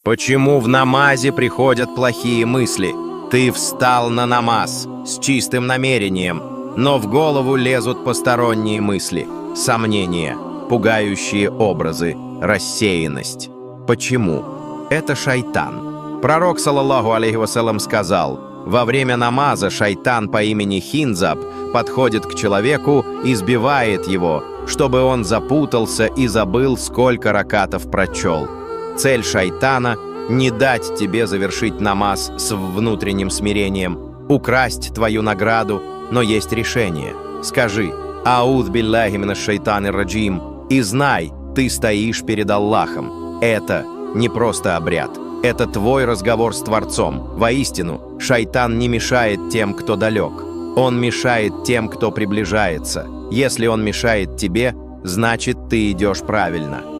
Почему в намазе приходят плохие мысли? Ты встал на намаз с чистым намерением, но в голову лезут посторонние мысли, сомнения, пугающие образы, рассеянность. Почему? Это шайтан. Пророк, саллаллаху алейхи вассалям, сказал: во время намаза шайтан по имени Хинзаб подходит к человеку и сбивает его, чтобы он запутался и забыл, сколько ракатов прочел. Цель шайтана – не дать тебе завершить намаз с внутренним смирением, украсть твою награду, но есть решение. Скажи «Ауз билляхи минаш шайтанир раджим» и знай, ты стоишь перед Аллахом. Это не просто обряд. Это твой разговор с Творцом. Воистину, шайтан не мешает тем, кто далек. Он мешает тем, кто приближается. Если он мешает тебе, значит, ты идешь правильно.